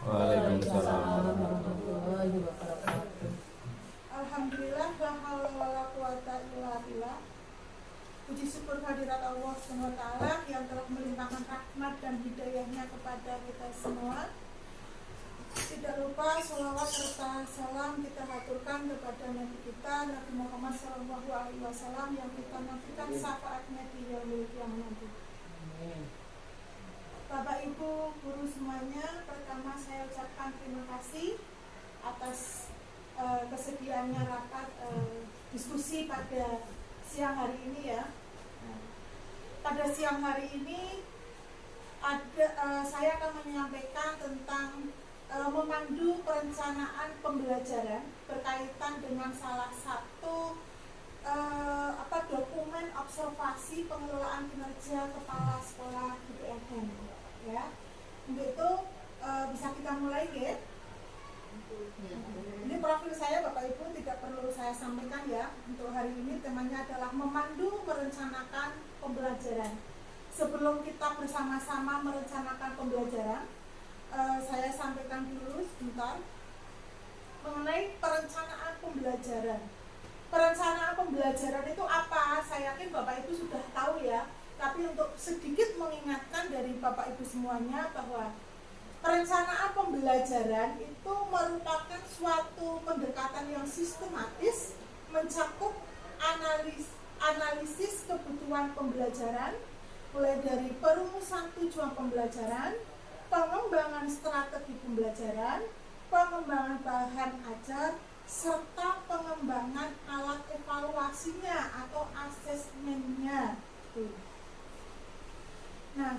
Waalaikumsalam warahmatullahi wabarakatuh. Alhamdulillah, la haula wala quwata illa billah. Puji syukur hadirat Allah SWT yang telah melimpahkan rahmat dan hidayahnya kepada kita semua. Tidak lupa sholawat serta salam kita haturkan kepada Nabi kita Nabi Muhammad SAW yang kita nantikan syafaatnya di yaumil qiyamah nanti. Bapak Ibu guru semuanya, pertama saya ucapkan terima kasih atas kesediaannya rapat diskusi pada siang hari ini ya. Pada siang hari ini saya akan menyampaikan tentang memandu perencanaan pembelajaran berkaitan dengan salah satu dokumen observasi pengelolaan kinerja kepala sekolah di PNN ya. Untuk itu bisa kita mulai ya. Ini profil saya Bapak Ibu tidak perlu saya sampaikan ya. Untuk hari ini temanya adalah memandu merencanakan pembelajaran. Sebelum kita bersama-sama merencanakan pembelajaran, saya sampaikan dulu sebentar mengenai perencanaan pembelajaran. Perencanaan pembelajaran itu apa? Saya yakin Bapak Ibu sudah tahu ya. Tapi untuk sedikit mengingatkan dari Bapak Ibu semuanya bahwa perencanaan pembelajaran itu merupakan suatu pendekatan yang sistematis mencakup analisis kebutuhan pembelajaran, mulai dari perumusan tujuan pembelajaran, pengembangan strategi pembelajaran, pengembangan bahan ajar, serta pengembangan alat evaluasinya atau asesmennya. Nah,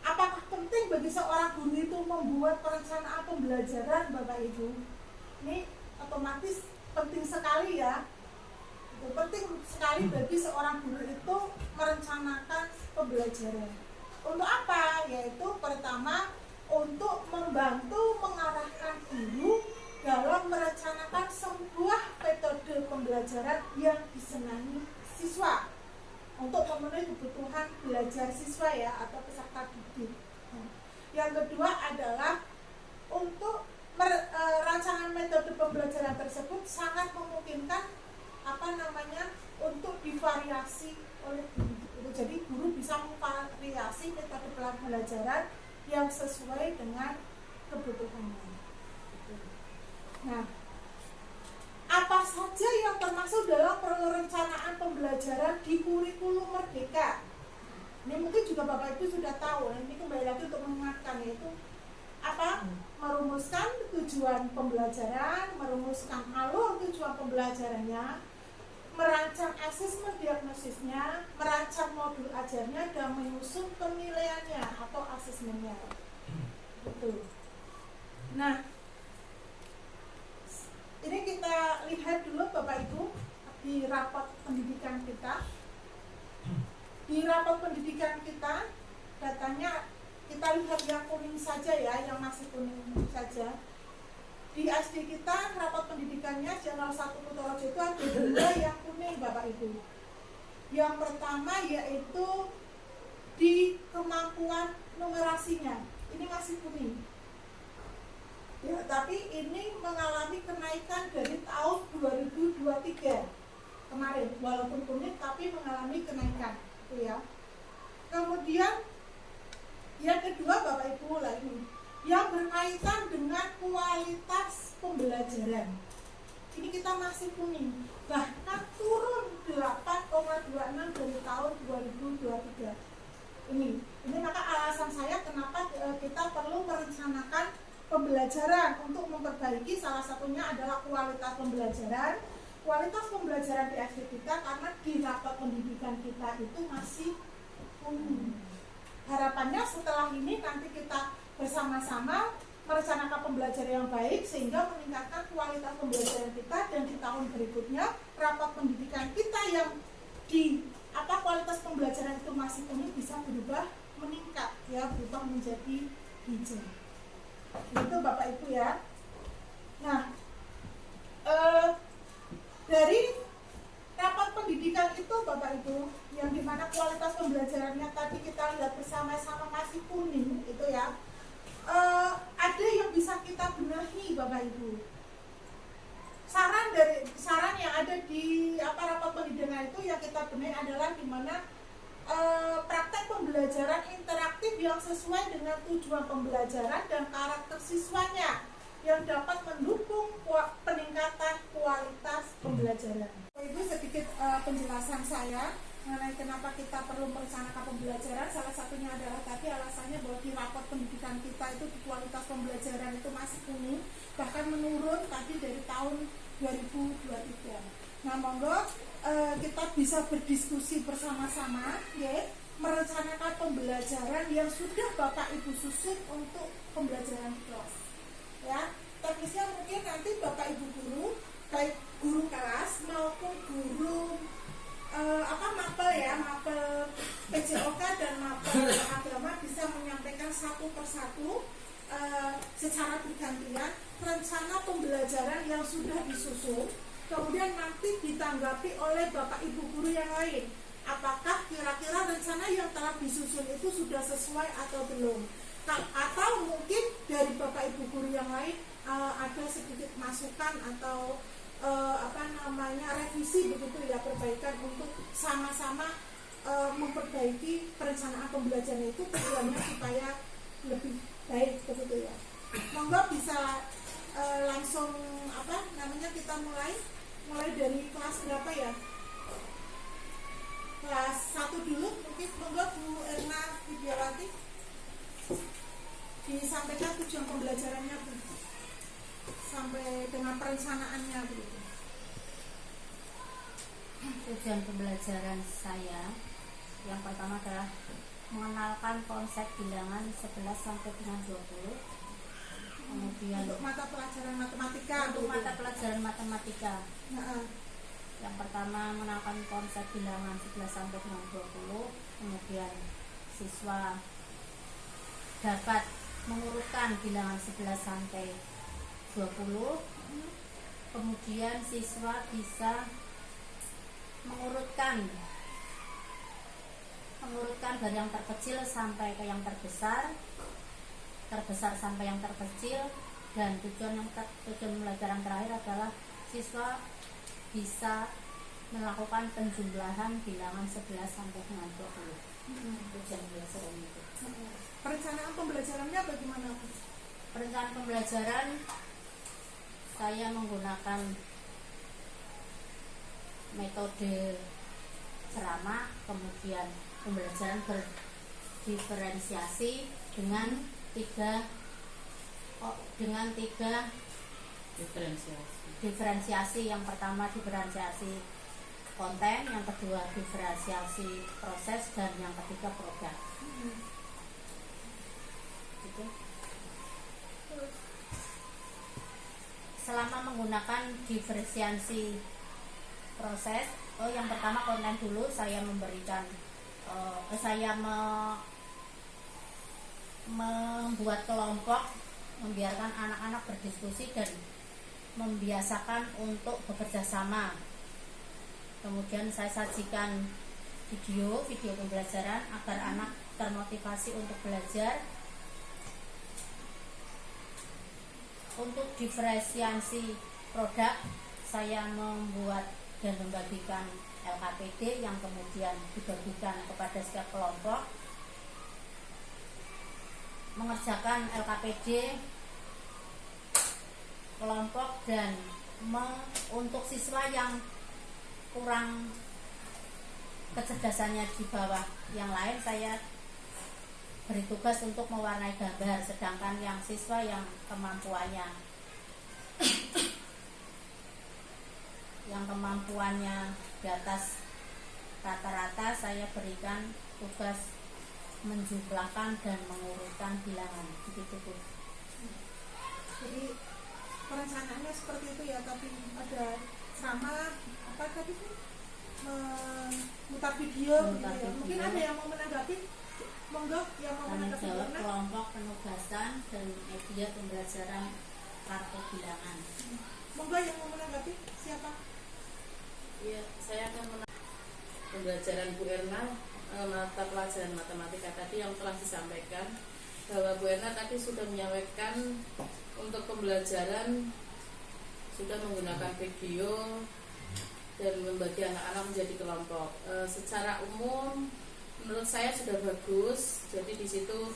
apakah penting bagi seorang guru itu membuat perencanaan pembelajaran Bapak Ibu? Ini otomatis penting sekali ya. Itu penting sekali bagi seorang guru itu merencanakan pembelajaran. Untuk apa? Yaitu pertama untuk membantu mengarahkan guru dalam merencanakan sebuah metode pembelajaran yang disenangi siswa untuk memenuhi kebutuhan belajar siswa ya atau peserta didik. Yang kedua adalah untuk rancangan metode pembelajaran tersebut sangat memungkinkan untuk divariasi oleh guru. Jadi guru bisa memvariasi metode pembelajaran yang sesuai dengan kebutuhannya. Nah, apa saja yang termasuk dalam perencanaan pembelajaran di kurikulum Merdeka? Ini mungkin juga Bapak Ibu sudah tahu. Ini kembali lagi untuk mengingatkan, yaitu apa? Merumuskan tujuan pembelajaran, merumuskan alur tujuan pembelajarannya, merancang asesmen diagnosisnya, merancang modul ajarnya, dan menyusun penilaiannya atau asesmennya. Betul. Nah, ini kita lihat dulu Bapak Ibu di rapot pendidikan kita. Di rapot pendidikan kita, datanya kita lihat yang kuning saja ya, yang masih kuning saja. Di SD kita rapot pendidikannya Channel 1 Kutorojo itu ada 2 yang kuning Bapak Ibu. Yang pertama yaitu di kemampuan numerasinya, ini masih kuning. Ya, tapi ini mengalami kenaikan dari tahun 2023 kemarin, walaupun kuning tapi mengalami kenaikan, gitu ya. Kemudian yang kedua Bapak Ibu lagi, yang berkaitan dengan kualitas pembelajaran. Ini kita masih kuning, bahkan turun 8,26 dari tahun 2023. Ini maka alasan saya kenapa kita perlu merencanakan pembelajaran untuk memperbaiki. Salah satunya adalah kualitas pembelajaran. Kualitas pembelajaran di SD kita karena di rapat pendidikan kita itu masih kuning. Harapannya setelah ini nanti kita bersama-sama merencanakan pembelajaran yang baik sehingga meningkatkan kualitas pembelajaran kita, dan di tahun berikutnya rapat pendidikan kita yang di kualitas pembelajaran itu masih kuning bisa berubah meningkat ya, berubah menjadi hijau. Itu Bapak Ibu ya. Nah, dari rapat pendidikan itu Bapak Ibu, yang dimana kualitas pembelajarannya tadi kita lihat bersama-sama masih kuning itu ya, ada yang bisa kita benahi Bapak Ibu. Saran yang ada di rapat pendidikan itu yang kita benahi adalah di mana praktek pembelajaran interaktif yang sesuai dengan tujuan pembelajaran dan karakter siswanya yang dapat mendukung peningkatan kualitas pembelajaran. Ibu sedikit penjelasan saya mengenai kenapa kita perlu merencanakan pembelajaran. Salah satunya adalah tadi alasannya bahwa di rapat pendidikan kita itu di kualitas pembelajaran itu masih kuning, bahkan menurun tadi dari tahun 2023. Nah, monggo kita bisa berdiskusi bersama-sama, ya, merencanakan pembelajaran yang sudah Bapak Ibu susun untuk pembelajaran di kelas. Ya, teknisnya mungkin nanti Bapak Ibu guru, baik guru kelas maupun guru mapel PJOK dan mapel agama bisa menyampaikan satu persatu secara bergantian rencana pembelajaran yang sudah disusun. Kemudian nanti ditanggapi oleh Bapak Ibu guru yang lain. Apakah kira-kira rencana yang telah disusun itu sudah sesuai atau belum? Atau mungkin dari Bapak Ibu guru yang lain ada sedikit masukan atau revisi begitu ya, perbaikan untuk sama-sama memperbaiki perencanaan pembelajaran itu tujuannya supaya lebih baik begitu ya. Monggo bisa langsung kita mulai dari kelas berapa ya? Kelas 1 dulu mungkin. Monggo Bu Erna Widiawati disampaikan tujuan pembelajarannya Bu, sampai dengan perencanaannya begitu. Tujuan pembelajaran saya yang pertama adalah mengenalkan konsep bilangan 11 sampai dengan 20. Kemudian Untuk mata pelajaran matematika. Yang pertama mengenalkan konsep bilangan 11 sampai dengan 20. Kemudian siswa dapat mengurutkan bilangan 11 sampai 20. Kemudian siswa bisa mengurutkan dari yang terkecil sampai ke yang terbesar sampai yang terkecil, dan tujuan pembelajaran terakhir adalah siswa bisa melakukan penjumlahan bilangan 11 sampai dengan 20. Tujuan pembelajaran itu. Perencanaan pembelajarannya bagaimana Bu? Perencanaan pembelajaran saya menggunakan metode ceramah, kemudian pembelajaran berdiferensiasi dengan tiga diferensiasi. Yang pertama diferensiasi konten, yang kedua diferensiasi proses, dan yang ketiga produk. Gitu. Selama menggunakan diferensiasi proses, yang pertama konten dulu, saya memberikan membuat kelompok, membiarkan anak-anak berdiskusi dan membiasakan untuk bekerja sama. Kemudian saya sajikan video pembelajaran agar anak termotivasi untuk belajar. Untuk diferensiasi produk, saya membuat dan membagikan LKPD yang kemudian dibagikan kepada setiap kelompok. Mengerjakan LKPD kelompok, dan untuk siswa yang kurang kecerdasannya di bawah yang lain, saya beri tugas untuk mewarnai gambar, sedangkan yang siswa yang kemampuannya di atas rata-rata, saya berikan tugas menjumlahkan dan mengurutkan bilangan, begitu Bu. Jadi perencanaannya seperti itu ya, tapi ada sama memutar video gitu ya. Mungkin ada yang mau menanggapi? Monggo yang mau Tanggung menanggapi. jawab kelompok penugasan dan media pembelajaran kartu bilangan. Monggo yang mau menanggapi, siapa? Iya, saya akan pembelajaran Bu Erna, mata pelajaran matematika tadi yang telah disampaikan, bahwa Bu Erna tadi sudah menyampaikan untuk pembelajaran sudah menggunakan video dan membagi anak-anak menjadi kelompok. Secara umum menurut saya sudah bagus. Jadi di situ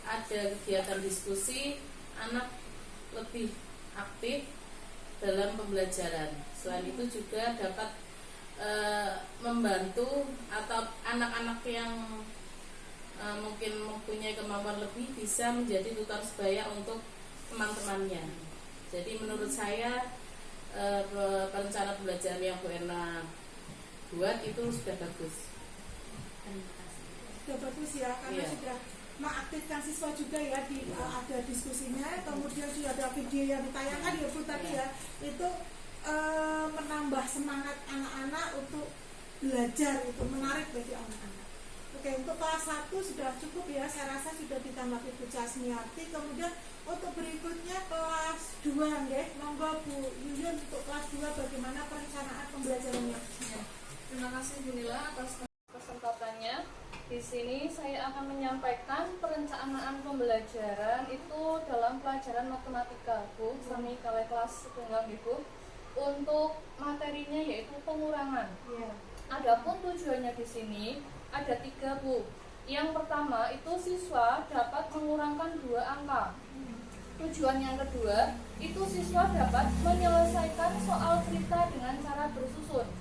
ada kegiatan diskusi, anak lebih aktif dalam pembelajaran. Selain itu juga dapat membantu atau anak-anak yang mungkin mempunyai kemampuan lebih bisa menjadi tutor sebaya untuk teman-temannya. Jadi menurut saya perencanaan pembelajaran yang Bu Erna buat itu sudah bagus. Sudah bagus ya, karena Iya. sudah mengaktifkan siswa juga ya ada diskusinya, kemudian sudah ada video yang ditayangkan ya Bu tadi ya, itu menambah semangat anak-anak untuk belajar, itu menarik bagi anak-anak. Oke, untuk kelas 1 sudah cukup ya, saya rasa sudah ditambah Ibu Casmiati. Kemudian untuk berikutnya kelas 2 nggih, monggo Bu Yuyun untuk kelas 2 bagaimana perencanaan pembelajarannya. Ya. Terima kasih Bu Nila atas kesempatannya. Di sini saya akan menyampaikan perencanaan pembelajaran itu dalam pelajaran matematika, Bu, sami kali kelas setunggal Bu. Untuk materinya yaitu pengurangan. Iya. Adapun tujuannya di sini ada 3, Bu. Yang pertama itu siswa dapat mengurangkan 2 angka. Tujuan yang kedua itu siswa dapat menyelesaikan soal cerita dengan cara bersusun.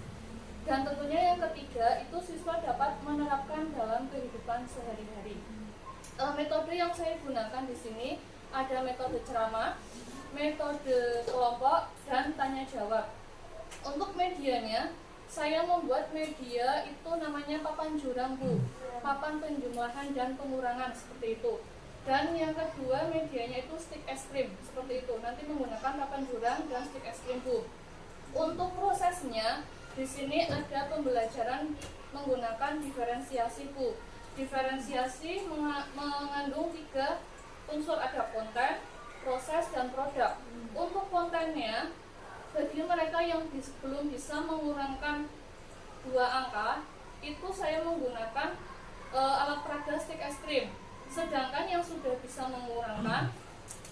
Dan tentunya yang ketiga itu siswa dapat menerapkan dalam kehidupan sehari-hari. Metode yang saya gunakan di sini ada metode ceramah, metode kelompok, dan tanya jawab. Untuk medianya, saya membuat media itu namanya papan jurang Bu, papan penjumlahan dan pengurangan seperti itu. Dan yang kedua medianya itu stick es krim seperti itu. Nanti menggunakan papan jurang dan stick es krim Bu. Untuk prosesnya di sini ada pembelajaran menggunakan diferensiasi Bu. Diferensiasi mengandung 3 unsur, ada konten, proses, dan produk. Untuk kontennya, bagi mereka yang belum bisa mengurangkan 2 angka, itu saya menggunakan alat peraga stick es krim. Sedangkan yang sudah bisa mengurangkan,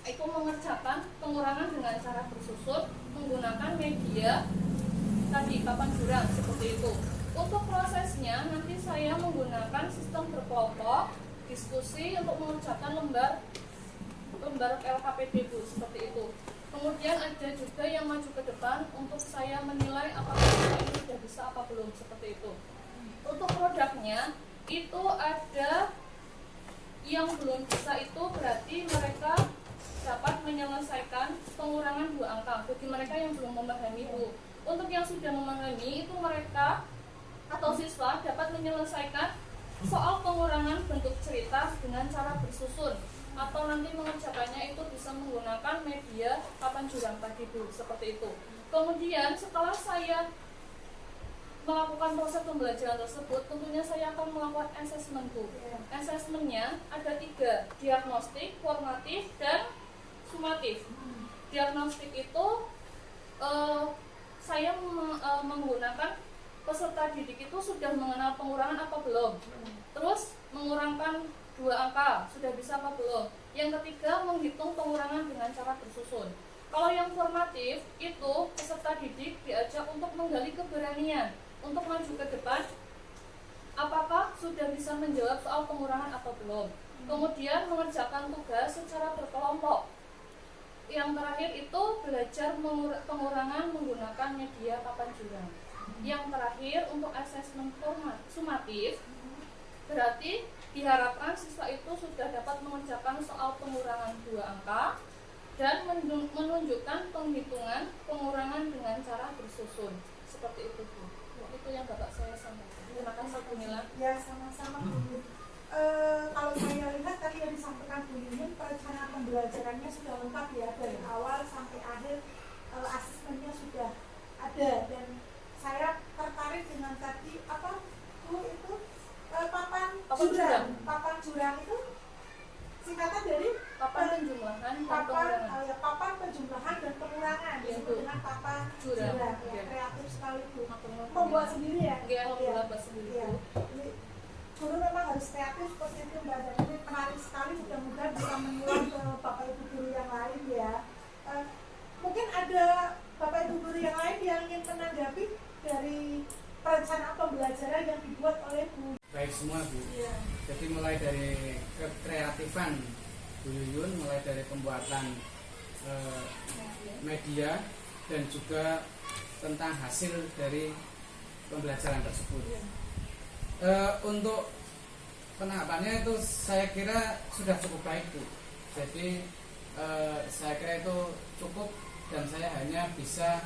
itu mengerjakan pengurangan dengan cara bersusun menggunakan media tadi papan jurang seperti itu. Untuk prosesnya nanti saya menggunakan sistem berkelompok, diskusi untuk mengerjakan lembar LKPD Bu, seperti itu. Kemudian ada juga yang maju ke depan untuk saya menilai apakah ini sudah bisa apa belum, seperti itu. Untuk produknya itu ada yang belum bisa, itu berarti mereka dapat menyelesaikan pengurangan 2 angka bagi mereka yang belum memahami Bu. Untuk yang sudah memahami itu mereka atau siswa dapat menyelesaikan soal pengurangan bentuk cerita dengan cara bersusun, atau nanti mengerjakannya itu bisa menggunakan media papan jurang tadi Bu, seperti itu. Kemudian setelah saya melakukan proses pembelajaran tersebut, tentunya saya akan melakukan assessment Bu. Assessmentnya ada 3, diagnostik, formatif, dan sumatif. Diagnostik itu saya menggunakan peserta didik itu sudah mengenal pengurangan apa belum, terus mengurangkan 2 angka sudah bisa apa belum. Yang ketiga menghitung pengurangan dengan cara bersusun. Kalau yang formatif itu peserta didik diajak untuk menggali keberanian untuk maju ke depan, apakah sudah bisa menjawab soal pengurangan atau belum. Kemudian mengerjakan tugas secara berkelompok. Yang terakhir itu belajar pengurangan menggunakan media papan jurang. Yang terakhir untuk asesmen sumatif, berarti diharapkan siswa itu sudah dapat mengerjakan soal pengurangan 2 angka dan menunjukkan penghitungan pengurangan dengan cara bersusun. Seperti itu Bu. Itu yang Bapak saya sampaikan. Terima kasih Bu Nila. Ya, sama-sama Bu. Kalau saya lihat tadi yang disampaikan Bu Yuyun, perencanaan pembelajarannya sudah lengkap ya, dari awal sampai akhir. Asesmennya sudah ada, dan saya tertarik dengan tadi apa Bu itu papan jurang. Papan jurang itu singkatan dari Papan penjumlahan dan papan pengurangan. papan penjumlahan dan pengurangan, disebut dengan papan Jurang. jurang. Ya, Ya. kreatif sekali Bu. Membuat sendiri ya? Iya, alhamdulillah buat sendiri Iya. Bu. Jadi, guru memang harus kreatif seperti itu Mbak. Jadi menarik sekali, mudah-mudahan bisa menular ke Bapak Ibu guru yang lain ya. perencanaan pembelajaran yang dibuat oleh Bu. Baik semua Bu. Iya. Jadi mulai dari kreatifan Bu Yuyun, mulai dari pembuatan media dan juga tentang hasil dari pembelajaran tersebut. Untuk penanggapannya itu saya kira sudah cukup baik Bu. Jadi saya kira itu cukup dan saya hanya bisa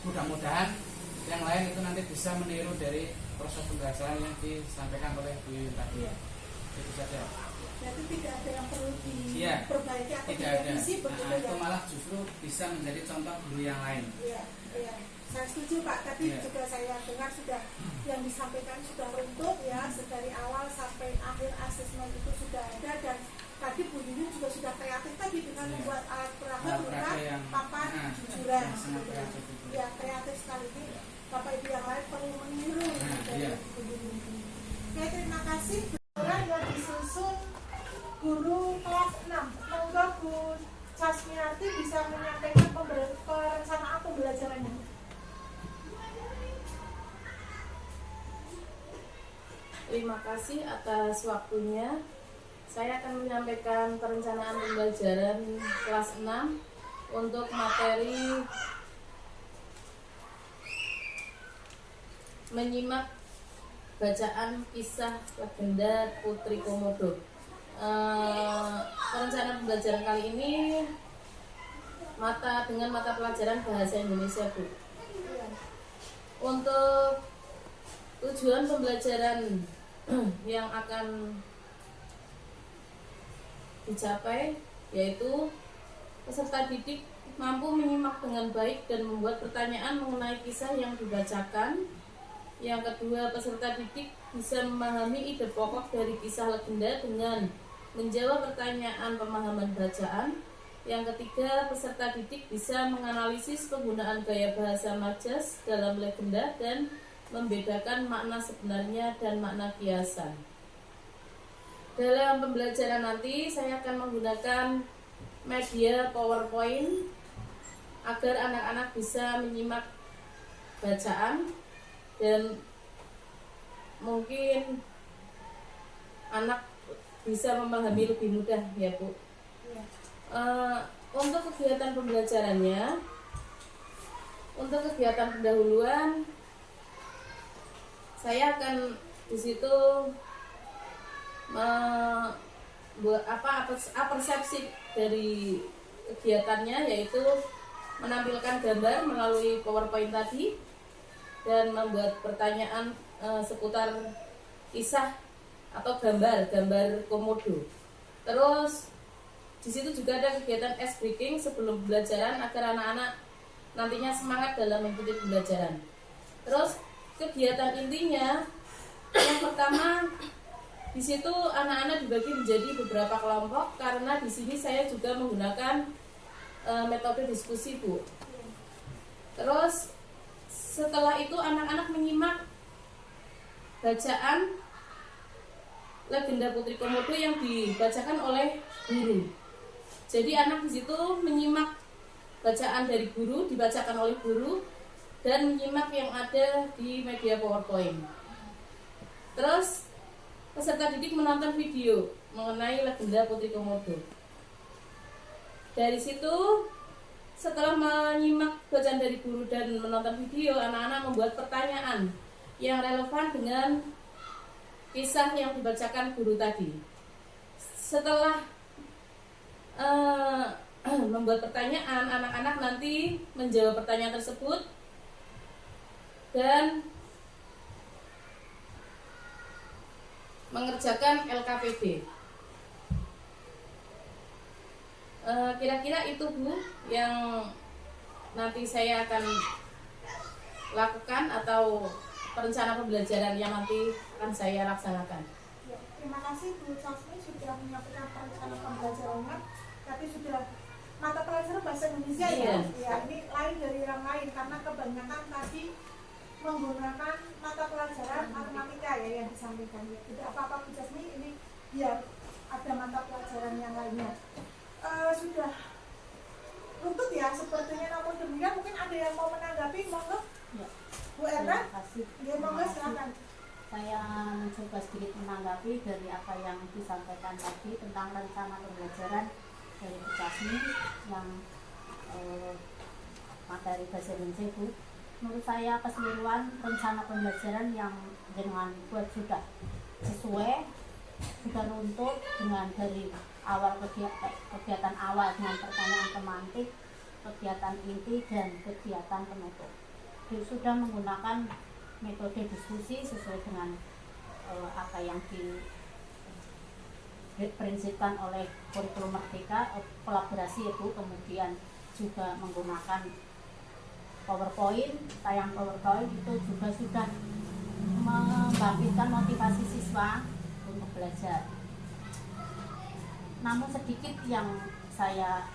mudah-mudahan yang lain itu nanti bisa meniru dari proses pembelajaran yang disampaikan oleh Bu Yuyun tadi. Itu saja. Jadi tidak ada yang perlu Iya, diperbaiki atau tidak ada. direvisi begitu Nah, ya. itu malah justru bisa menjadi contoh guru yang lain. Iya, iya. Saya setuju Pak. Tadi Iya. juga saya dengar sudah yang disampaikan sudah runtut ya, dari awal sampai akhir asesmen itu sudah ada, dan tadi Bu Yuyun juga sudah kreatif tadi dengan Iya. membuat alat peraga Alat berupa peraga yang- papan nah, jujuran. yang sangat kreatif itu. Ya, kreatif sekali ini. Bapak Ibu yang lain perlu meniru dari iya. Bu Yuyun ini. Oke, terima kasih. Orang yang disusun guru kelas 6. Monggo Bu Casmiarti bisa menyampaikan perencanaan pembelajarannya. Terima kasih atas waktunya. Saya akan menyampaikan perencanaan pembelajaran kelas 6 untuk materi menyimak bacaan kisah legenda Putri Komodo. Perencanaan pembelajaran kali ini dengan mata pelajaran bahasa Indonesia, Bu. Untuk tujuan pembelajaran yang akan dicapai yaitu peserta didik mampu menyimak dengan baik dan membuat pertanyaan mengenai kisah yang dibacakan. Yang kedua, peserta didik bisa memahami ide pokok dari kisah legenda dengan menjawab pertanyaan pemahaman bacaan. Yang ketiga, peserta didik bisa menganalisis penggunaan gaya bahasa majas dalam legenda dan membedakan makna sebenarnya dan makna kiasan. Dalam pembelajaran nanti saya akan menggunakan media PowerPoint agar anak-anak bisa menyimak bacaan dan mungkin anak bisa memahami lebih mudah ya Bu. Untuk kegiatan pembelajarannya, untuk kegiatan pendahuluan saya akan di situ persepsi dari kegiatannya, yaitu menampilkan gambar melalui PowerPoint tadi dan membuat pertanyaan seputar kisah atau gambar komodo. Terus di situ juga ada kegiatan ice breaking sebelum pembelajaran agar anak-anak nantinya semangat dalam mengikuti pembelajaran. Terus kegiatan intinya yang pertama, di situ anak-anak dibagi menjadi beberapa kelompok karena di sini saya juga menggunakan metode diskusi, Bu. Terus setelah itu anak-anak menyimak bacaan legenda Putri Komodo yang dibacakan oleh guru. Jadi anak di situ menyimak bacaan dari guru, dibacakan oleh guru, dan menyimak yang ada di media PowerPoint. Terus peserta didik menonton video mengenai legenda Putri Komodo. Dari situ setelah menyimak bacaan dari guru dan menonton video, anak-anak membuat pertanyaan yang relevan dengan kisah yang dibacakan guru tadi. Setelah membuat pertanyaan, anak-anak nanti menjawab pertanyaan tersebut dan mengerjakan LKPD. Kira-kira itu Bu yang nanti saya akan lakukan atau perencanaan pembelajaran yang nanti akan saya laksanakan. Ya, terima kasih Bu Casmi sudah menyampaikan perencanaan pembelajarannya. Tapi sudah mata pelajaran bahasa Indonesia ya. Ya, ini lain dari yang lain karena kebanyakan tadi menggunakan mata pelajaran matematika ya yang disampaikan. Ya, tidak apa-apa Bu Casmi, ini biar ada mata pelajaran yang lainnya. Sudah runtut ya sepertinya, namun demikian mungkin ada yang mau menanggapi, monggo. Ya. Bu Erna, Terima kasih. ya monggo silakan. Saya mencoba sedikit menanggapi dari apa yang disampaikan tadi tentang rencana pembelajaran dari Bu Casmi yang materi bahasa Indonesia Bu. Menurut saya keseluruhan rencana pembelajaran yang dengan buat sudah sesuai, sudah runtut dengan dari awal kegiatan awal dengan pertanyaan pemantik, kegiatan inti dan kegiatan penutup. Sudah menggunakan metode diskusi sesuai dengan apa yang diprinsipkan oleh kurikulum Merdeka, kolaborasi itu, kemudian juga menggunakan PowerPoint, tayang PowerPoint itu juga sudah membangkitkan motivasi siswa untuk belajar. Namun sedikit yang saya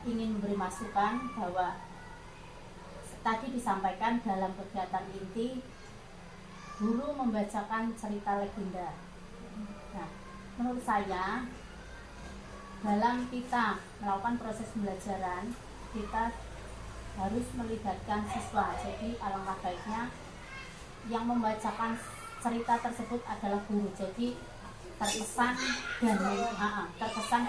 ingin memberi masukan bahwa tadi disampaikan dalam kegiatan inti guru membacakan cerita legenda. Nah, menurut saya dalam kita melakukan proses pembelajaran kita harus melibatkan siswa. Jadi alangkah baiknya yang membacakan cerita tersebut adalah guru. Jadi terkesan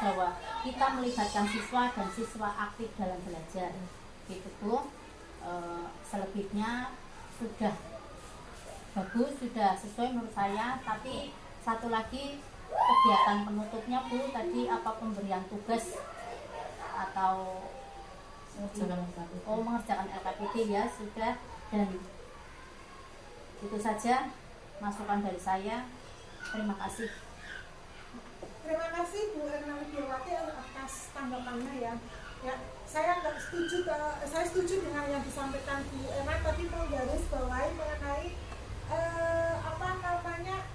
bahwa kita melibatkan siswa dan siswa aktif dalam belajar. Gitu Bu. Selebihnya sudah bagus, sudah sesuai menurut saya. Tapi satu lagi kegiatan penutupnya Bu, tadi apa pemberian tugas atau mengerjakan LKPD ya sudah, dan itu saja masukan dari saya. Terima kasih. Terima kasih Bu Erna Widiawati atas tanggapannya ya. Ya, saya setuju dengan yang disampaikan Bu Erna tadi, menggarisbawahi mengenai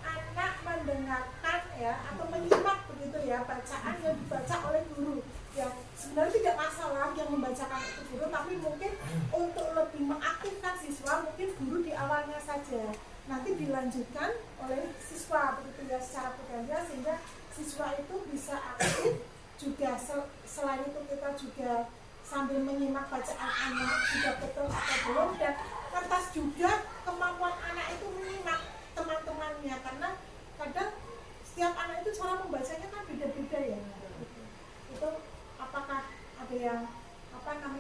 anak mendengarkan ya atau menyimak begitu ya bacaan yang dibaca oleh guru. Ya, sebenarnya tidak masalah yang membacakan itu guru, tapi mungkin untuk lebih mengaktifkan siswa mungkin guru di awalnya saja, nanti dilanjutkan oleh siswa begitu ya secara bergantian, sehingga siswa itu bisa aktif juga. Selain itu kita juga sambil menyimak bacaan anak sudah betul atau belum, dan lantas juga kemampuan anak itu menyimak teman-temannya, karena kadang setiap anak itu cara membacanya kan beda-beda ya. Itu apakah ada yang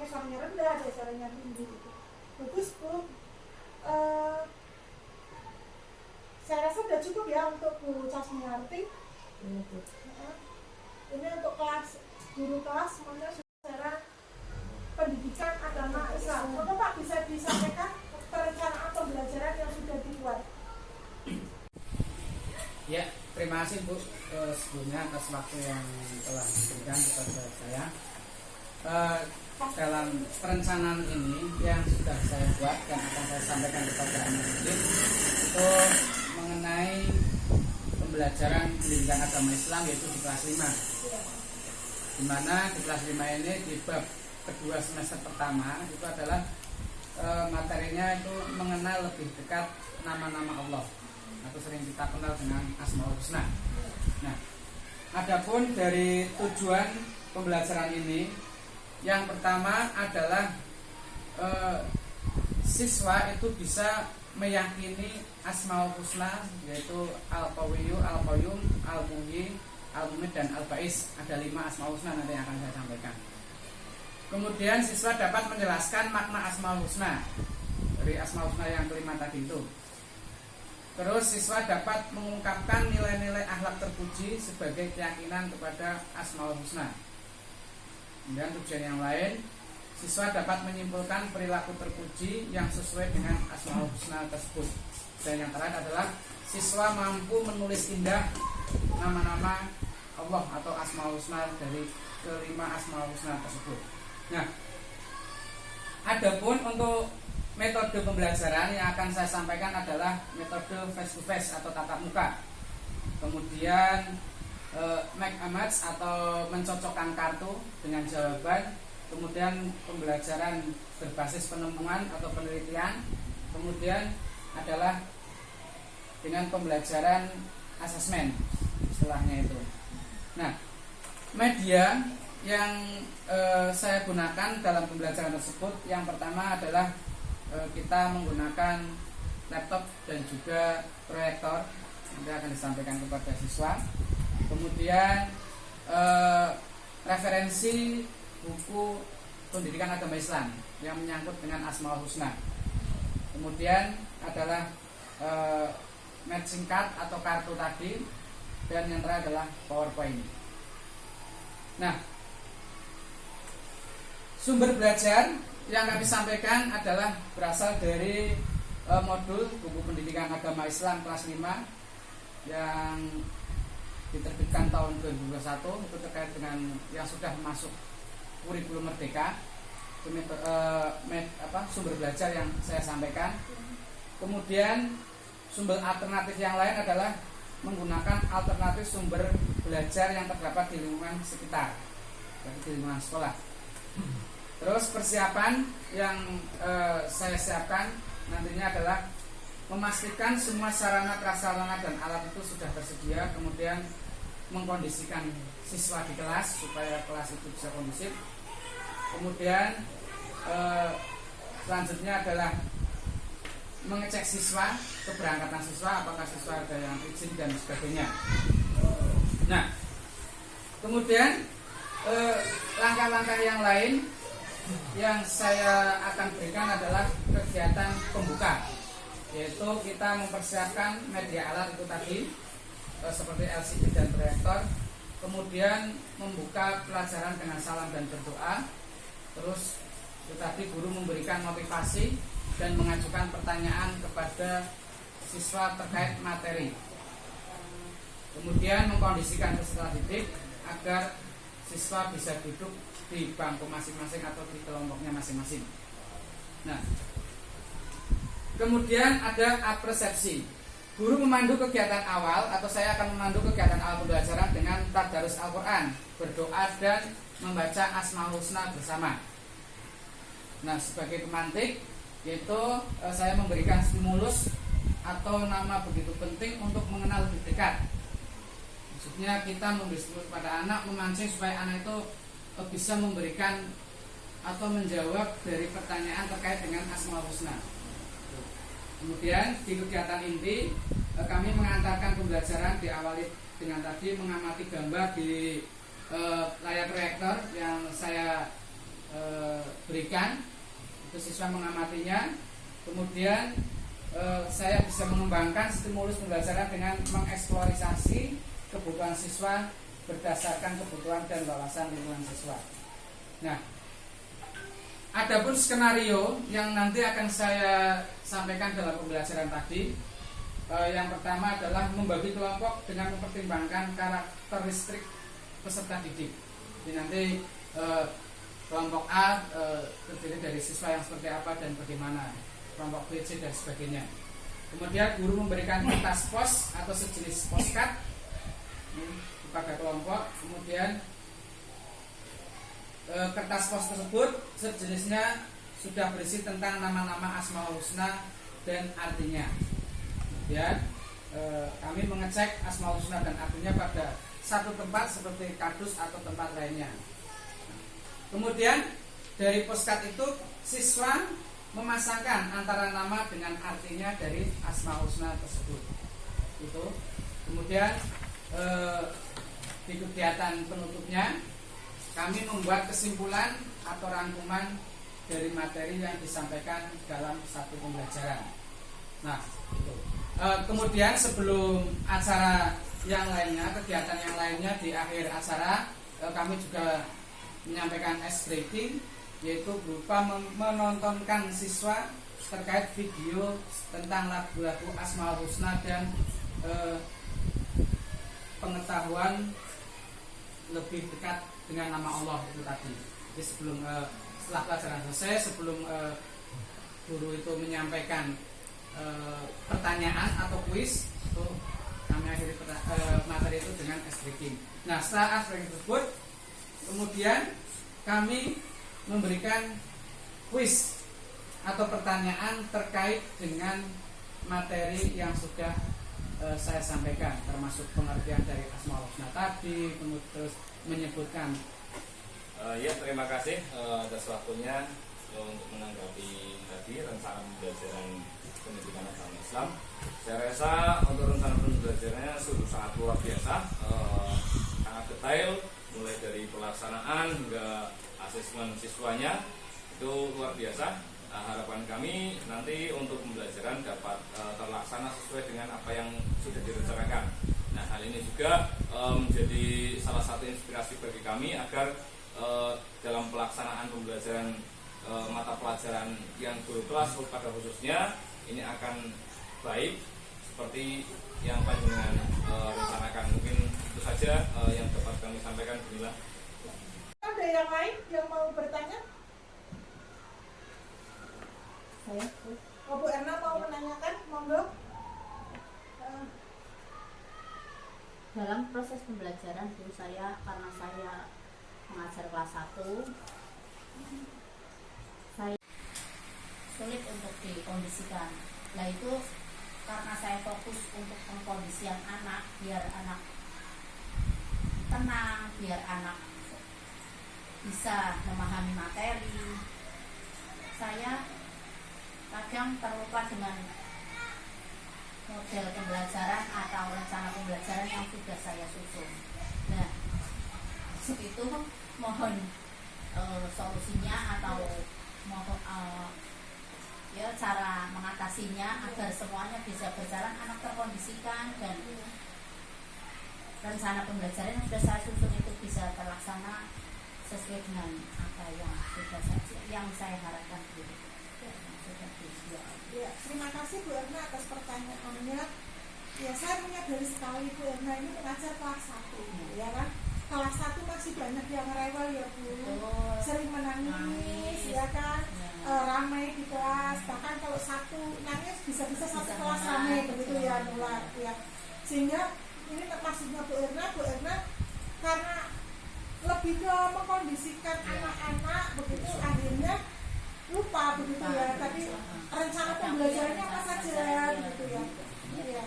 suaranya rendah, ada suaranya tinggi gitu. Bagus Bu. Saya rasa sudah cukup ya untuk Bu Casmiarti. Ini untuk kelas guru kelas semuanya secara pendidikan agama Islam. Maka Pak bisa disampaikan perencanaan pembelajaran yang sudah dibuat. Ya, terima kasih Bu sebelumnya atas waktu yang telah diberikan kepada saya. Dalam perencanaan ini yang sudah saya buat dan akan saya sampaikan kepada anak didik itu mengenai pembelajaran pendidikan agama Islam, yaitu di kelas 5. Di mana di kelas 5 ini di bab kedua semester pertama itu adalah materinya itu mengenal lebih dekat nama-nama Allah atau sering kita kenal dengan Asmaul Husna. Nah, adapun dari tujuan pembelajaran ini, yang pertama adalah siswa itu bisa meyakini Asmaul Husna, yaitu Al-Qawiyyu, Al-Qayyum, Al-Muhyi, Al-Mumit, dan Al-Ba'is. Ada 5 Asmaul Husna nanti yang akan saya sampaikan. Kemudian siswa dapat menjelaskan makna Asmaul Husna dari Asmaul Husna yang kelima tadi itu. Terus siswa dapat mengungkapkan nilai-nilai akhlak terpuji sebagai keyakinan kepada Asmaul Husna. Kemudian tujuan yang lain, siswa dapat menyimpulkan perilaku terpuji yang sesuai dengan Asmaul Husna tersebut. Dan yang terakhir adalah siswa mampu menulis indah nama-nama Allah atau Asmaul Husna dari kelima Asmaul Husna tersebut. Nah, adapun untuk metode pembelajaran yang akan saya sampaikan adalah metode face to face atau tatap muka. Kemudian make a match atau mencocokkan kartu dengan jawaban. Kemudian pembelajaran berbasis penemuan atau penelitian. Kemudian adalah dengan pembelajaran asesmen setelahnya itu. Nah, media yang saya gunakan dalam pembelajaran tersebut, yang pertama adalah kita menggunakan laptop dan juga proyektor, nanti akan disampaikan kepada siswa. Kemudian referensi buku pendidikan agama Islam yang menyangkut dengan Asmaul Husna. Kemudian adalah matching card atau kartu tadi, dan yang terakhir adalah PowerPoint. Nah, sumber belajar yang kami sampaikan adalah berasal dari modul buku pendidikan agama Islam kelas 5 yang diterbitkan tahun 2021, itu terkait dengan yang sudah masuk kurikulum merdeka. Sumber belajar yang saya sampaikan. Kemudian sumber alternatif yang lain adalah menggunakan alternatif sumber belajar yang terdapat di lingkungan sekitar, di lingkungan sekolah. Terus persiapan yang saya siapkan nantinya adalah memastikan semua sarana prasarana dan alat itu sudah tersedia, kemudian mengkondisikan siswa di kelas supaya kelas itu bisa kondusif. Kemudian selanjutnya adalah mengecek siswa, keberangkatan siswa, apakah siswa ada yang izin dan sebagainya. Nah, kemudian langkah-langkah yang lain yang saya akan berikan adalah kegiatan pembuka, yaitu kita mempersiapkan media alat itu tadi seperti LCD dan proyektor, kemudian membuka pelajaran dengan salam dan berdoa. Terus itu tadi guru memberikan motivasi dan mengajukan pertanyaan kepada siswa terkait materi. Kemudian mengkondisikan peserta didik agar siswa bisa duduk di bangku masing-masing atau di kelompoknya masing-masing. Nah, kemudian ada apresepsi. Guru memandu kegiatan awal, atau saya akan memandu kegiatan awal pembelajaran dengan tadarus Al-Quran, berdoa dan membaca Asmaul Husna bersama. Nah, sebagai pemantik, yaitu saya memberikan stimulus atau nama begitu penting untuk mengenal lebih dekat. Maksudnya kita memberi stimulus pada anak, memancing supaya anak itu bisa memberikan atau menjawab dari pertanyaan terkait dengan Asmaul Husna. Kemudian di kegiatan inti kami mengantarkan pembelajaran, diawali dengan tadi mengamati gambar di layar proyektor yang saya berikan. Itu siswa mengamatinya. Kemudian saya bisa mengembangkan stimulus pembelajaran dengan mengeksplorasi kebutuhan siswa berdasarkan kebutuhan dan wawasan lingkungan siswa. Nah, adapun skenario yang nanti akan saya sampaikan dalam pembelajaran tadi, yang pertama adalah membagi kelompok dengan mempertimbangkan karakteristik peserta didik. Jadi nanti kelompok A terdiri dari siswa yang seperti apa dan bagaimana, kelompok B, C dan sebagainya. Kemudian guru memberikan kertas pos atau sejenis postcard kepada kelompok. Kemudian kertas pos tersebut sejenisnya sudah berisi tentang nama-nama Asmaul Husna dan artinya. Kemudian kami mengecek Asmaul Husna dan artinya pada satu tempat seperti kardus atau tempat lainnya. Kemudian dari postcard itu siswa memasangkan antara nama dengan artinya dari Asmaul Husna tersebut. Itu. Kemudian di kegiatan penutupnya kami membuat kesimpulan atau rangkuman dari materi yang disampaikan dalam satu pembelajaran. Nah, itu. Kemudian sebelum acara yang lainnya, kegiatan yang lainnya di akhir acara, kami juga menyampaikan ice breaking, yaitu berupa menontonkan siswa terkait video tentang lagu-lagu Asmaul Husna dan pengetahuan lebih dekat dengan nama Allah itu tadi. Jadi setelah pelajaran selesai, sebelum guru itu menyampaikan pertanyaan atau kuis, itu kami akhiri materi itu dengan ice breaking. Nah, setelah ice breaking tersebut, kemudian kami memberikan kuis atau pertanyaan terkait dengan materi yang sudah saya sampaikan, termasuk pengertian dari Asmaul Husna tadi, kemudian menyebutkan. Ya, terima kasih atas waktunya. untuk menanggapi tadi rencana pembelajaran pendidikan agama Islam. Saya rasa untuk rencana pembelajarannya sungguh sangat luar biasa, sangat detail, mulai dari pelaksanaan hingga asesmen siswanya itu luar biasa. Harapan kami nanti untuk pembelajaran dapat terlaksana sesuai dengan apa yang sudah direncanakan. Nah, hal ini juga menjadi salah satu inspirasi bagi kami agar dalam pelaksanaan pembelajaran mata pelajaran yang guru kelas pada khususnya ini akan baik seperti yang panjenengan rencanakan. Mungkin itu saja yang dapat kami sampaikan. Bismillah. Ada yang lain yang mau bertanya? Saya Oh, Bu Erna mau menanyakan, monggo. dalam proses pembelajaran dulu saya, karena saya mengajar kelas 1, saya sulit untuk dikondisikan. Nah itu karena saya fokus untuk pengkondisian anak, biar anak tenang, biar anak bisa memahami materi. Saya kadang terlupa dengan model pembelajaran atau rencana pembelajaran yang sudah saya susun. Nah, itu mohon solusinya atau mohon ya cara mengatasinya agar semuanya bisa berjalan, anak terkondisikan, dan rencana pembelajaran yang sudah saya susun itu bisa terlaksana sesuai dengan apa yang saya harapkan gitu. Ya, terima kasih Bu Erna atas pertanyaannya. Ya, saya menyadari sekali Bu Erna ini mengajar kelas 1, ya kan? Kelas 1 masih banyak yang rewel ya Bu, sering menangis, ya kan? Ramai di kelas, bahkan kalau satu nangis bisa-bisa satu kelas ramai begitu ya, nular ya. Sehingga ini maksudnya Bu Erna karena lebih ke mengkondisikan anak-anak begitu, akhirnya lupa begitu ya. Tadi rencana pembelajarannya apa saja begitu ya. Iya.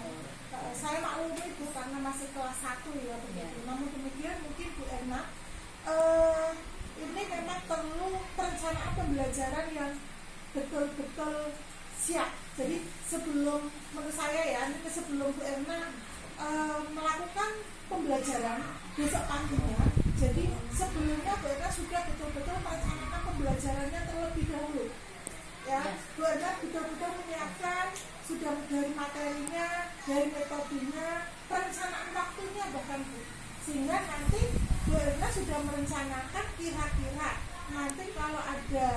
Saya maklumi Bu karena masih kelas 1 ya begitu. Namun demikian mungkin Bu Erna ini memang perlu perencanaan pembelajaran yang betul-betul siap. Jadi sebelum, menurut saya ya, sebelum Bu Erna melakukan pembelajaran besok paginya, jadi sebelumnya Bu Erna sudah betul-betul merencanakan pembelajarannya terlebih dahulu. Ya, Bu Erna betul-betul menyiapkan sudah dari materinya, dari metodenya, perencanaan waktunya bahkan Bu. Sehingga nanti Bu Erna sudah merencanakan kira-kira nanti kalau ada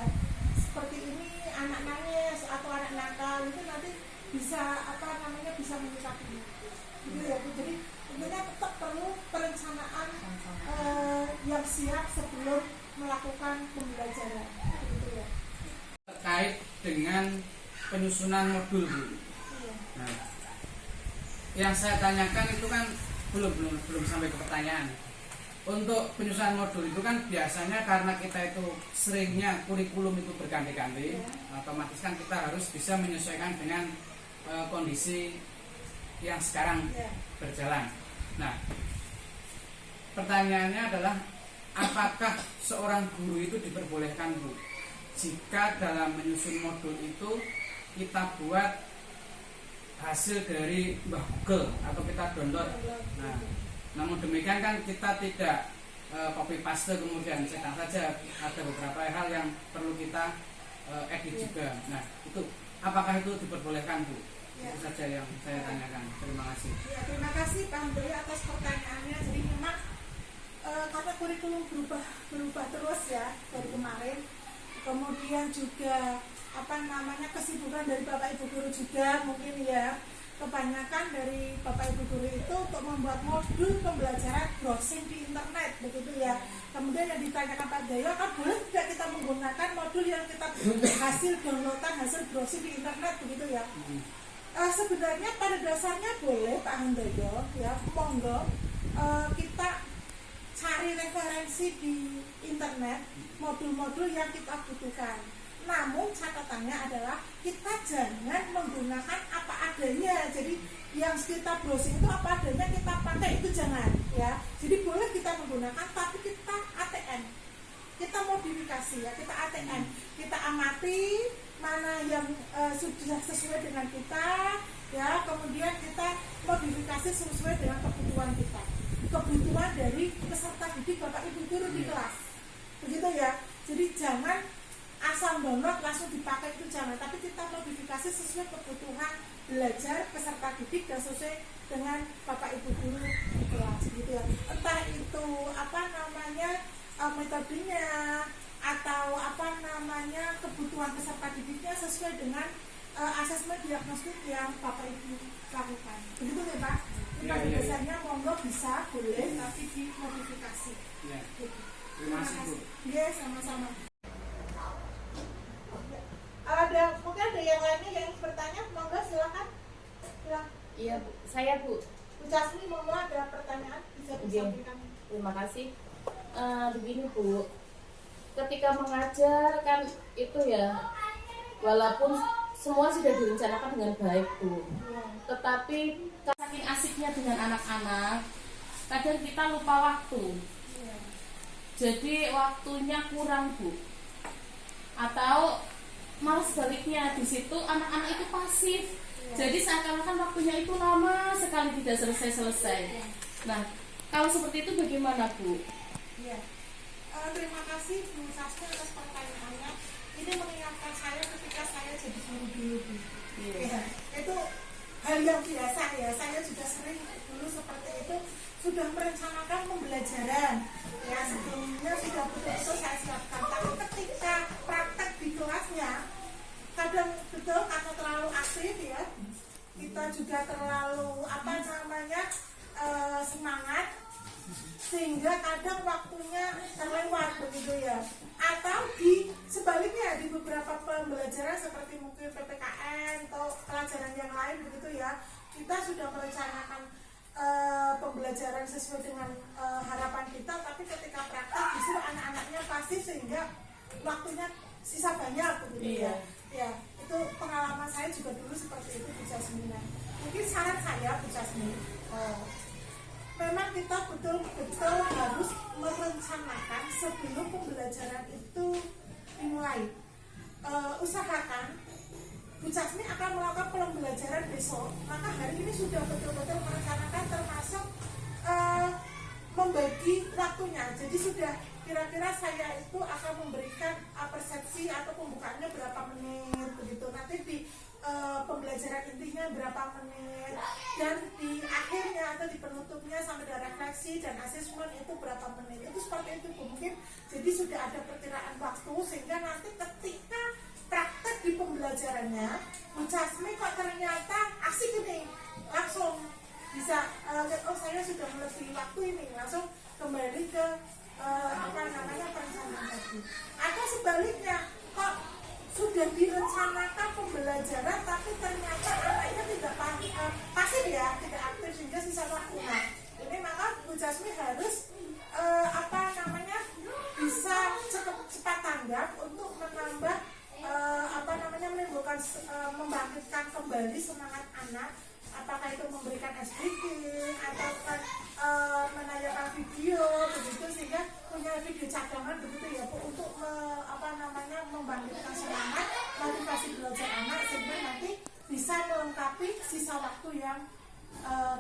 seperti ini anak nangis atau anak nakal itu nanti bisa bisa menyikapinya. Gitu ya Bu. Jadi tentunya tetap perlu perencanaan yang siap sebelum melakukan pembelajaran. Gitu ya. Terkait dengan penyusunan modul Bu. Nah, yang saya tanyakan itu kan belum sampai ke pertanyaan. Untuk penyusunan modul itu kan biasanya karena kita itu seringnya kurikulum itu berganti-ganti, otomatis kan kita harus bisa menyesuaikan dengan kondisi yang sekarang berjalan. Nah, pertanyaannya adalah apakah seorang guru itu diperbolehkan Bu jika dalam menyusun modul itu kita buat hasil dari Mbah Google atau kita download. Nah, namun demikian kan kita tidak copy paste kemudian cetak saja, ada beberapa hal yang perlu kita edit juga. Nah, itu apakah itu diperbolehkan Bu? Itu saja yang saya tanyakan. Terima kasih. Ya, terima kasih Pak Hendri atas pertanyaannya. Jadi memang karena kurikulum berubah terus ya dari kemarin. Kemudian juga kesibukan dari Bapak Ibu guru juga mungkin ya, kebanyakan dari Bapak Ibu guru itu untuk membuat modul pembelajaran browsing di internet begitu ya. Kemudian yang ditanyakan Pak Dayo, kan boleh tidak kita menggunakan modul yang kita hasil downloadan, hasil browsing di internet begitu ya. Sebenarnya pada dasarnya boleh Pak Handoyo ya, monggo kita cari referensi di internet modul-modul yang kita butuhkan. Namun catatannya adalah kita jangan menggunakan apa adanya. Jadi yang kita browsing itu apa adanya kita pakai, itu jangan ya. Jadi boleh kita menggunakan tapi kita ATM kita modifikasi ya, kita ATM, kita amati mana yang sudah sesuai dengan kita ya, kemudian kita modifikasi sesuai dengan kebutuhan kita, kebutuhan dari peserta didik Bapak Ibu guru di kelas, begitu ya. Jadi jangan asal download langsung dipakai, itu jangan, tapi kita modifikasi sesuai kebutuhan belajar peserta didik dan sesuai dengan Bapak Ibu guru di kelas, gitu ya. Entah itu apa namanya metodenya atau apa namanya kebutuhan peserta didiknya sesuai dengan asesmen diagnostik yang Bapak Ibu lakukan, begitu ya Pak. Kita biasanya monggo bisa, boleh, tapi dimodifikasi. Ya. Gitu. Terima kasih Bu. Iya, sama-sama. Mungkin ada yang lainnya yang bertanya, monggo silakan. Silakan. Iya Bu, saya Bu. Bu Jasmi, monggo ada pertanyaan bisa disampaikan. Terima kasih. Begini Bu, ketika mengajar kan itu ya, walaupun semua sudah direncanakan dengan baik Bu, tetapi saking asiknya dengan anak-anak, kadang kita lupa waktu. Jadi waktunya kurang Bu, atau malah sebaliknya, di situ anak-anak itu pasif. Jadi seakan-akan waktunya itu lama sekali tidak selesai-selesai. Nah, kalau seperti itu bagaimana Bu? Iya. Terima kasih Bu Saskia atas pertanyaannya. Ini mengingatkan saya ketika saya jadi guru dulu. Ya, itu hal yang biasa ya. Saya juga sering dulu seperti itu, sudah merencanakan pembelajaran. Ya, sebelumnya sudah betul-betul saya siapkan. Tapi ketika praktek di kelasnya, kadang betul karena terlalu aktif ya, kita juga terlalu semangat, sehingga kadang waktunya terlewat begitu ya. Atau di sebaliknya, di beberapa pembelajaran seperti mungkin PPKN atau pelajaran yang lain begitu ya, kita sudah merencanakan pembelajaran sesuai dengan harapan kita, tapi ketika praktek justru anak-anaknya pasif sehingga waktunya sisa banyak begitu ya. Ya, itu pengalaman saya juga dulu seperti itu Bu Jasmine. Mungkin saran saya Bu Jasmine, memang kita betul-betul harus merencanakan sebelum pembelajaran itu dimulai. Usahakan Bu Jasmine akan melakukan pembelajaran besok, maka hari ini sudah betul-betul merencanakan, termasuk membagi waktunya. Jadi sudah kira-kira saya itu akan memberikan persepsi atau pembukaannya berapa menit begitu, nanti di pembelajaran intinya berapa menit, dan di akhirnya atau di penutupnya sampai ada refleksi dan asesmen itu berapa menit. Itu seperti itu Bu. Mungkin jadi sudah ada perkiraan waktu, sehingga nanti ketika praktek di pembelajarannya Bu Jasmine kok ternyata asik ini, langsung bisa oh saya sudah melebihi waktu ini, langsung kembali ke perencanaan tadi. Atau sebaliknya, kok sudah direncanakan pembelajaran tapi ternyata anaknya tidak pasif ya, tidak aktif sehingga sisa waktu. Nah, ini maka Bu Jasmine harus bisa cepat tanggap untuk menambah menimbulkan membangkitkan kembali semangat anak. Apakah itu memberikan SBK atau menanyakan video begitu, sehingga punya video cadangan begitu ya Bu, untuk membangkitkan semangat, motivasi belajar anak, sehingga nanti bisa melengkapi sisa waktu yang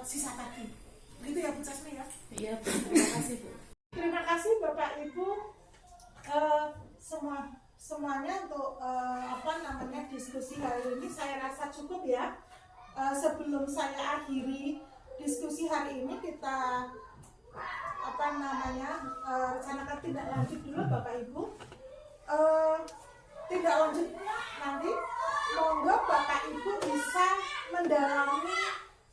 sisa tadi. Begitu ya Bu Jasmine ya? Iya Bu, terima kasih Bu. Terima kasih Bapak Ibu semuanya untuk diskusi hari ini. Saya rasa cukup ya. Sebelum saya akhiri diskusi hari ini, kita rencanakan tindak lanjut dulu Bapak Ibu. Tindak lanjut nanti monggo Bapak Ibu bisa mendalami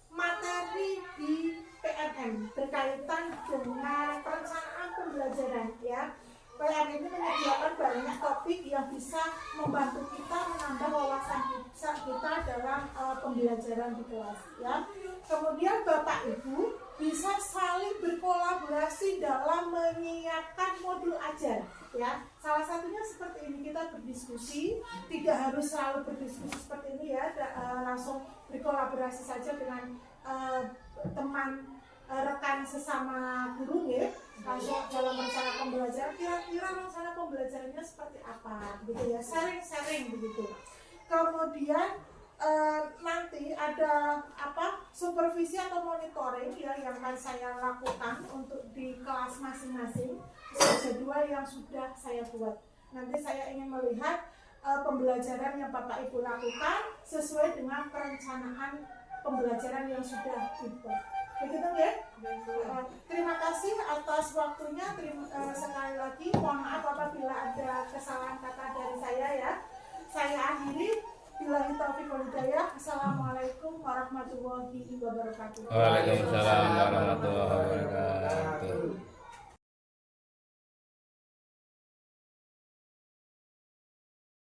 materi di PMM berkaitan dengan perencanaan pembelajaran ya. PMM ini menyediakan banyak topik yang bisa membantu kita menambah wawasan kita dalam pembelajaran di kelas ya. Kemudian Bapak Ibu bisa saling berkolaborasi dalam menyiapkan modul ajar ya. Salah satunya seperti ini, kita berdiskusi, tidak harus selalu berdiskusi seperti ini ya, langsung berkolaborasi saja dengan teman rekan sesama guru ya. dalam rencana pembelajaran, kira-kira rencana pembelajarannya seperti apa, gitu ya, sharing begitu. Kemudian nanti ada supervisi atau monitoring ya yang akan saya lakukan untuk di kelas masing-masing. Jadwal yang sudah saya buat. Nanti saya ingin melihat pembelajaran yang Bapak Ibu lakukan sesuai dengan perencanaan pembelajaran yang sudah dibuat. Begitu ya? Terima kasih atas waktunya. Sekali lagi mohon maaf apabila ada kesalahan kata dari saya ya. Saya akhiri. Billahi taufiq wal hidayah. Assalamualaikum warahmatullahi wabarakatuh. Waalaikumsalam warahmatullahi wabarakatuh.